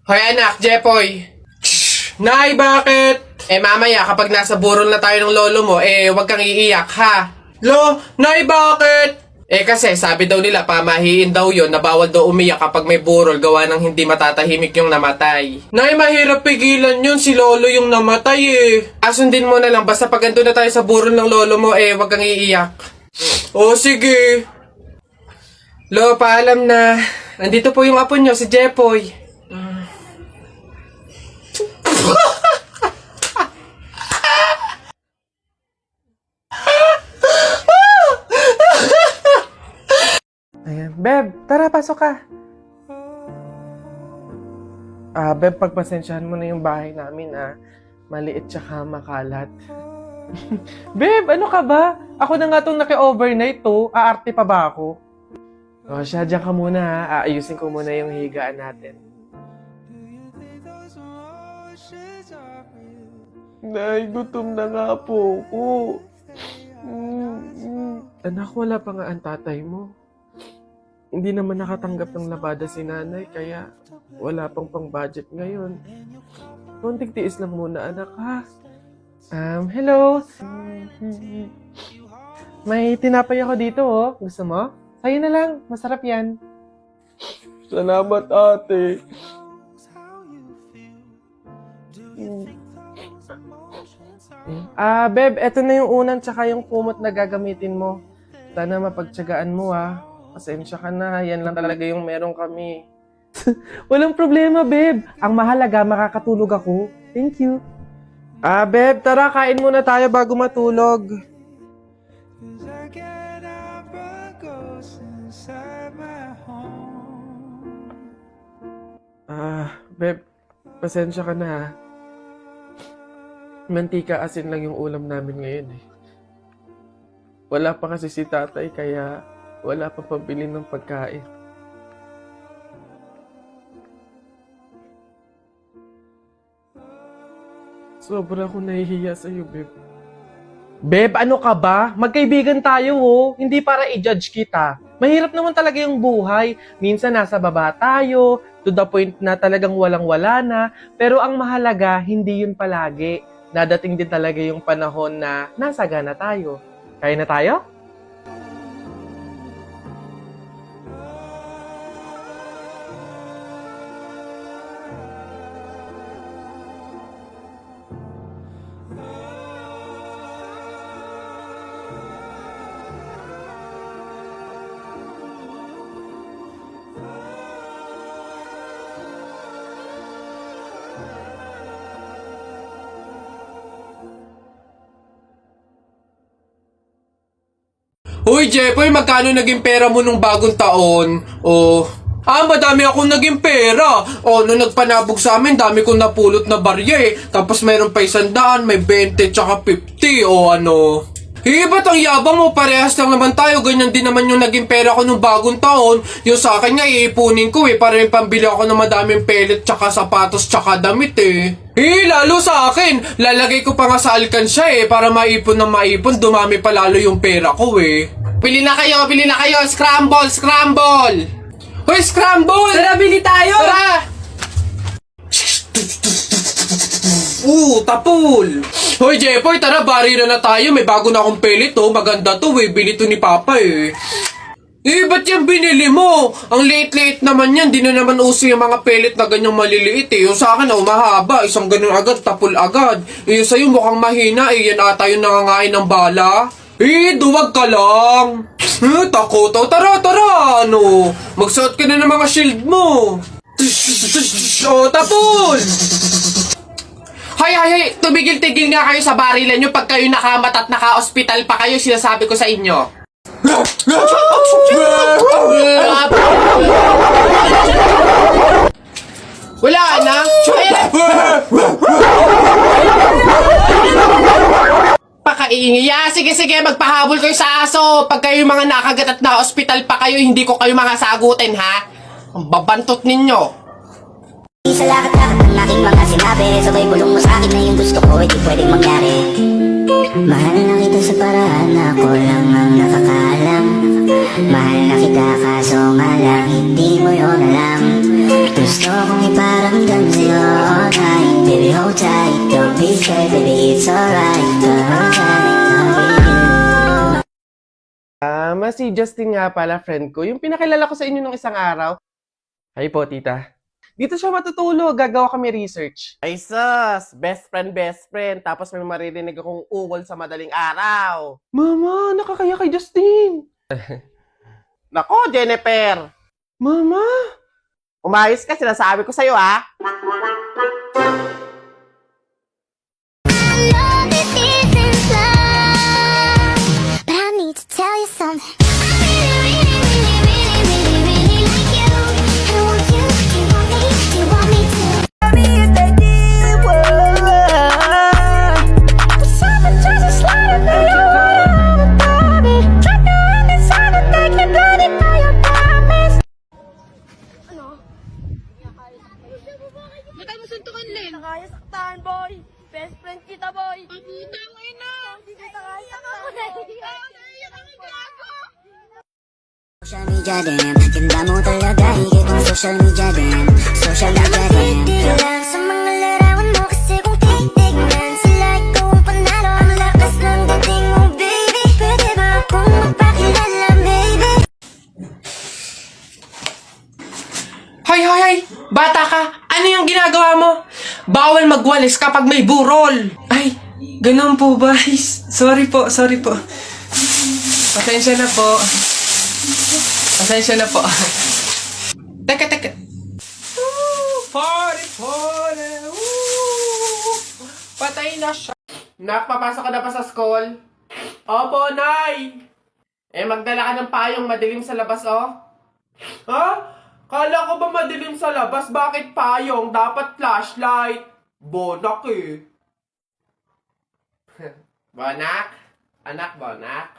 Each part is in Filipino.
Hoy anak, Jepoy. Nay, bakit? Mamaya kapag nasa burol na tayo ng lolo mo, wag kang iiyak, ha? Nay, bakit? Kasi sabi daw nila, pamahiin daw yon na bawal daw umiyak kapag may burol gawa ng hindi matatahimik yung namatay. Nay, mahirap pigilan yun. Si lolo yung namatay Asundin mo na lang, basta pag andun na tayo sa burol ng lolo mo, wag kang iiyak. Sige. Paalam na. Andito po yung apo nyo, si Jepoy. Ayan. Beb, tara, pasok ka. Beb, pagpasensyahan mo na yung bahay namin, Maliit tsaka makalat. Beb, ano ka ba? Ako na nga itong naki-overnight to. Aarte pa ba ako? Siya, dyan ka muna, Aayusin ko muna yung higaan natin. Nay, gutom na nga po ako. Anak, wala pa nga ang tatay mo. Hindi naman nakatanggap ng labada si nanay, kaya wala pang pang-budget ngayon. Konting tiis lang muna, anak, ha? Hello? May tinapay ako dito, Gusto mo? Sa'yo na lang. Masarap yan. Salamat, ate. Beb, eto na yung unang tsaka yung kumot na gagamitin mo. Sana mapagtsagaan mo, Pasensya ka na. Yan lang talaga yung meron kami. Walang problema, Beb. Ang mahalaga, makakatulog ako. Thank you. Beb, tara, kain muna tayo bago matulog. Beb, pasensya ka na, Mantika asin lang yung ulam namin ngayon, Wala pa kasi si tatay, kaya wala pa pambili ng pagkain. Sobra akong nahihiya sa'yo, Beb. Beb, ano ka ba? Magkaibigan tayo, Hindi para i-judge kita. Mahirap naman talaga yung buhay. Minsan nasa baba tayo, to the point na talagang walang-wala na. Pero ang mahalaga, hindi yun palagi. Dadating din talaga yung panahon na nasagana tayo. Kaya na tayo? Uy, Jepoy, magkano naging pera mo nung bagong taon? Madami akong naging pera. Nung nagpanabog sa amin, dami kong napulot na barya Tapos mayroon pa 100, may 20, tsaka 50, ba't ang yabang mo? Parehas lang naman tayo. Ganyan din naman yung naging pera ko nung bagong taon. Yung sa akin nga, iipunin ko para yung pambili ako ng madaming pellet, tsaka sapatos, tsaka damit lalo sa akin. Lalagay ko pa nga sa alkansya para maipon ng maipon. Dumami pa lalo yung pera ko Bili na kayo, bili na kayo. Scramble, scramble. Hoy, scramble! Tara, bili tayo! Tara! Tapol! Hoy, Jepoy, tara, bari na tayo. May bago na akong pellet, Maganda to, Bili to ni Papa, ba't yan binili mo? Ang late-late naman yan. Di na naman uso yung mga pellet na ganyang maliliit, Yung sa akin, mahaba. Isang ganun agad, tapol agad. Yung sa'yo mukhang mahina, Yan ata yung nangangain ng bala. Duwag ka lang. Takot. Tara. Magsuot ka na ng mga shield mo. Tapol! Hay, tumigil-tigil nga kayo sa barilan nyo pag kayo nakamat at naka-hospital pa kayo, sinasabi ko sa inyo. Wala na. Pakaiingi. Sige, magpahabol kayo sa aso. Pag kayo mga nakagat at na-hospital pa kayo, hindi ko kayo mga sagutin, ha? Ang babantot ninyo. Sa lahat-lahat ng aking mga sinabi, sabay bulong mo sa akin na yung gusto ko, hindi pwedeng mangyari. Mahal na kita sa paraan na ako lang ang nakakaalam. Mahal na kita kaso nga lang hindi mo yun alam. To Gusto kong iparamdam sa'yo all night. Baby, hold tight, don't be scared, baby, it's alright. The whole time in love with you. Si Justin nga pala, friend ko. Yung pinakilala ko sa inyo nung isang araw. Ay po, tita. Dito siya matutulog. Gagawa kami research. Ay sus! Best friend. Tapos may maririnig akong ungol sa madaling araw. Mama, nakakaya kay Justin. Nako, Jennifer. Mama. Umayos ka, sinasabi ko sa'yo, ah. know this isn't love, but I need to tell you something. I really like you. I want you. Do you want me? Do you want me to? Tell me if they did but someone tries to slide into your world, baby. Drop you in the sun and make you bloody by your promise. Ba't tayo masuntukan, Len? Kaya saktan, boy. Best friend kita, boy. Ang putang ina! Hindi kita kaya saktan. Naiiyak ang gago! Social media dem, ganda mo talaga, higit kong social media dem. Social media dem. Lang sa mga larawan mo kasi kung titignan sila ikaw ang panalo. Ang lakas ng dating mo, baby. Pwede ba akong magpakilala, baby? Hay! Bata ka! Ano yung ginagawa mo? Bawal magwalis kapag may burol! Ay, ganun po ba? Sorry po. Pasensya na po. Teka. Party! Patay na siya. Nak, papasok ka na pa sa school? Opo, Nay! Magdala ka ng payong madilim sa labas, oh. Ha? Kala ko ba madilim sa labas? Bakit payong? Dapat flashlight. Bonak eh. Bonak? Anak, Bonak?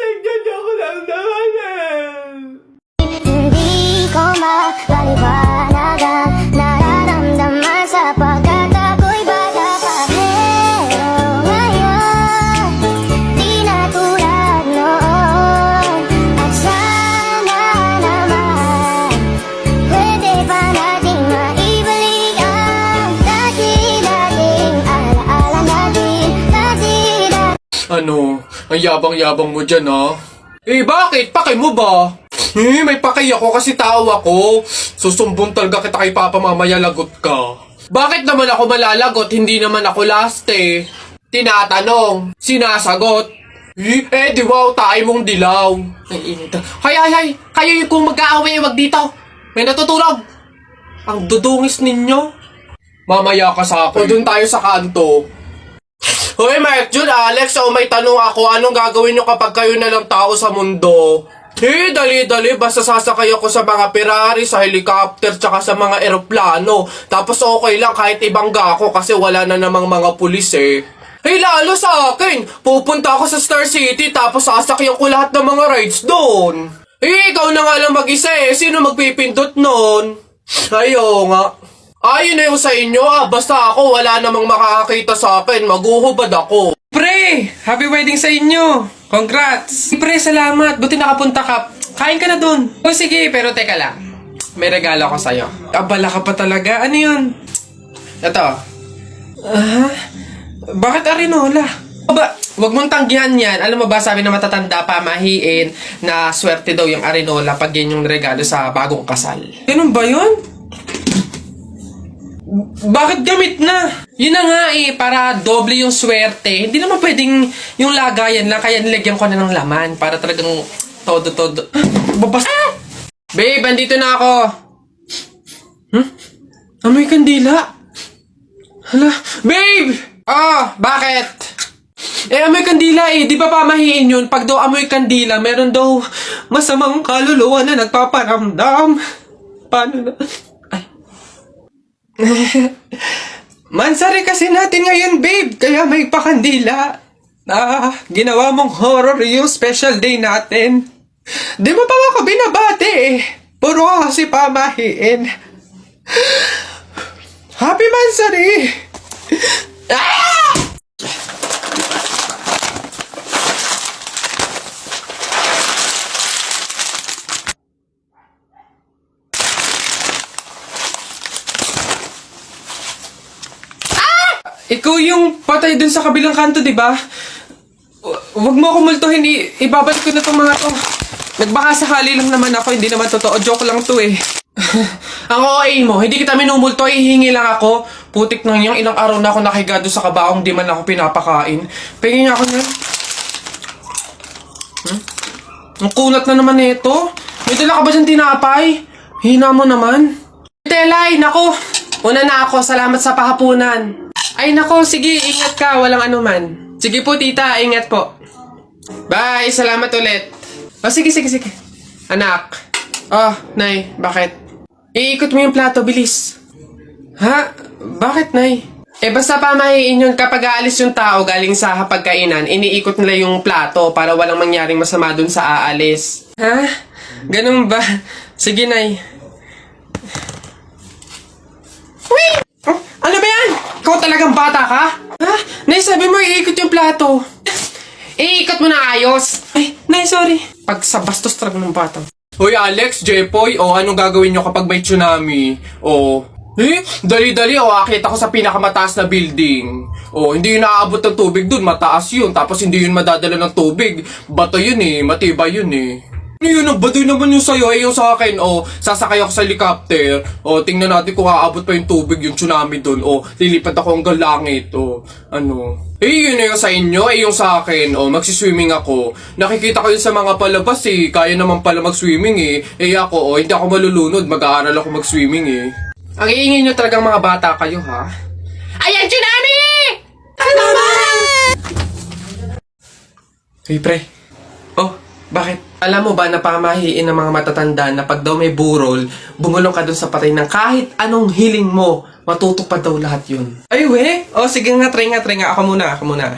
Nagdyan ako lang naman eh. Hindi ko mapaliwanagan, nararamdaman sapagkat ako'y bata pa. Pero ngayon, di na tulad noon. At sana naman, pwede pa nating maibalik ang dati-dating alaala natin. Ano? Ang yabang-yabang mo dyan, ha? Bakit? Pake mo ba? May pake ako kasi tao ako. Susumbong talaga kita kay Papa mamaya, lagot ka. Bakit naman ako malalagot? Hindi naman ako last eh. Tinatanong, sinasagot. Di wow, tayo mong dilaw. Ang init. Hay! Kayo yung kung mag-aaway, wag dito. May natutulog. Ang dudungis ninyo. Mamaya ka sa akin. O dun tayo sa kanto. Hoy, Mark, Jun, Alex, may tanong ako. Anong gagawin nyo kapag kayo na lang tao sa mundo? Dali. Basta sasakay ako sa mga Ferrari, sa helicopter, tsaka sa mga eroplano. Tapos okay lang kahit ibangga ako kasi wala na namang mga pulis eh. Lalo sa akin. Pupunta ako sa Star City tapos sasakyan ko lahat ng mga rides doon. Ikaw na nga lang mag-isa eh. Sino magpipindot nun? Ayo nga. Ayun na yung sa inyo basta ako wala namang makakakita sa akin, maguhubad ako. Pre! Happy wedding sa inyo! Congrats! Pre, salamat! Buti nakapunta ka. Kain ka na dun. O sige, pero teka lang. May regalo ako sa'yo. Abala ka pa talaga. Ano yun? Ito. Bakit arinola? Wag mong tanggihan yan. Alam mo ba, sabi na matatanda pa, mahiin, na swerte daw yung arinola pag yan yung regalo sa bagong kasal. Ganun ba yun? Bakit gamit na? Yun na nga para doble yung swerte. Hindi naman pwedeng yung lagayan lang, kaya nilagyan ko na ng laman para talagang todo. Babas. Babe, andito na ako. Amoy kandila. Hala, babe! Bakit? Amoy kandila di ba pamahiin yun? Pag daw amoy kandila, meron daw masamang kaluluwa na nagpaparamdam. Paano na? Mansari kasi natin ngayon, babe. Kaya may pakandila. Ginawa mong horror yung special day natin. Di mo pa ako binabati eh. Puro ka kasi pamahiin. Happy Mansari! Ikaw yung patay dun sa kabilang kanto, di ba? Huwag mo ako multuhin, ibabalik ko na tong mga to. Nagbaka sakali lang naman ako, hindi naman totoo. Joke lang to eh. Ang OA mo, hindi kita minumulto, hihingi lang ako. Putik nang yung ilang araw na ako nakahiga doon sa kabaong, di man ako pinapakain. Pingin ako niyan. Ang kunat na naman nito. May dala ka ba dyan tinapay? Hina mo naman. Telay, nako. Una na ako, salamat sa pahapunan. Ay nako, sige, ingat ka, walang anuman. Sige po tita, ingat po. Bye, salamat ulit. Oh, sige. Anak. Oh, Nay, bakit? Iikot mo yung plato, bilis. Ha? Bakit, Nay? Basta pamahiin yun kapag aalis yung tao galing sa hapagkainan, iniikot nila yung plato para walang mangyaring masama dun sa aalis. Ha? Ganun ba? Sige, Nay. Wait! Oh, ano ba yan? Ikaw talagang bata ka? Ha? Nay, sabi mo iikot yung plato. Iikot mo na ayos. Ay, Nay, sorry. Pag sa bastos talaga ng bata. Hoy, Alex, Jepoy, anong gagawin nyo kapag may tsunami? Dali-dali, akit ako sa pinakamataas na building. Hindi yun naaabot ng tubig dun, mataas yun. Tapos hindi yun madadala ng tubig. Bato yun matibay yun Ano yun, ang baduy naman yung sa'yo, yung sa akin, sasakay ako sa helicopter. Tingnan natin kung aabot pa yung tubig, yung tsunami dun. Lilipad ako hanggang langit, yun yung sa inyo, yung sa akin, magsiswimming ako. Nakikita ko yun sa mga palabas, kaya naman pala mag-swimming, ako, hindi ako malulunod, mag-aaral ako mag-swimming, Ang iingay nyo talagang mga bata kayo, ha? Ayan, tsunami! Tsunami! Hey, pre. Bakit? Alam mo ba na pamahiin ng mga matatanda na pag daw may burol, bumulong ka dun sa patay ng kahit anong hiling mo, matutupad daw lahat yun. Ay, we? Sige nga, try nga. Ako muna.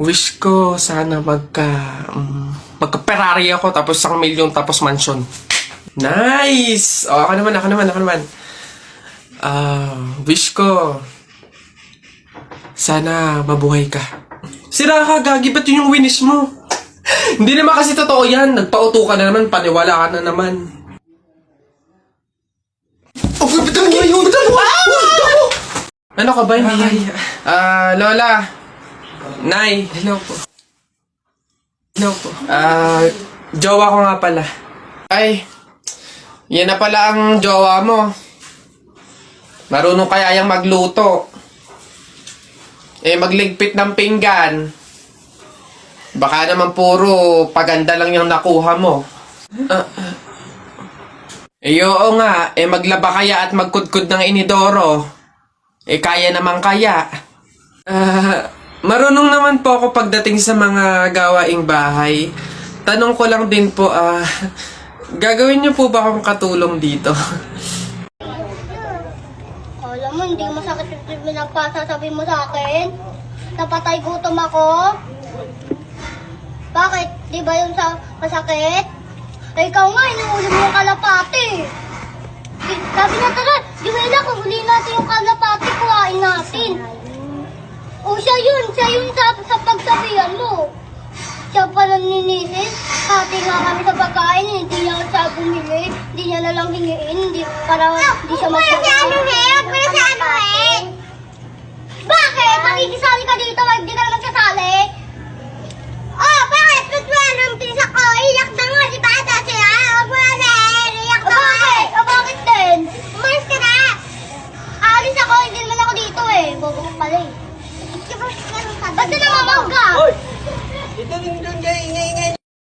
Wish ko sana magka-Ferrari ako, tapos 1 milyon, tapos mansion. Nice! Ako naman. Wish ko sana mabuhay ka. Sira ka, gagi, ba't yun yung winish mo? Hindi naman kasi totoo yan. Nagpauto ka na naman, paniwala ka na naman. Ano ka ba? Hindi. Lola. Nay. Hello po. Jowa ko nga pala. Ay, yan na pala ang jowa mo. Marunong kaya yung magluto. Magligpit ng pinggan. Baka naman puro paganda lang yung nakuha mo. Oo nga, maglaba kaya at magkudkod ng inidoro. Kaya naman kaya. Marunong naman po ako pagdating sa mga gawaing bahay. Tanong ko lang din po, gagawin niyo po ba akong katulong dito? Alam mo, hindi masakit yung pinagpasasabi mo sa akin. Napatay gutom ako. Bakit? Di ba yun sa masakit? Ikaw nga, inuulim mo yung kalapati. Sabi na tara, Juwela, kung huli natin yung kalapati, kuhain natin. Siya yun sa pagsabihan mo. Siya pala ninisin, hati nga kami sa pagkain, hindi niya siya bumili, hindi niya nalang hingiin, para hindi siya magsasabi. Bakit? Makikisali ka dito, hindi ka naman kasali. Bakit? Ba't wala nang pinsak ko? Iyak na nga, di ba? Dati iyak na nga. Bakit din? Umalis ka na. Aalis ako, hindi naman ako dito Bobo ka pala Ba't na namamag ka? Ito rin doon kayo, ingay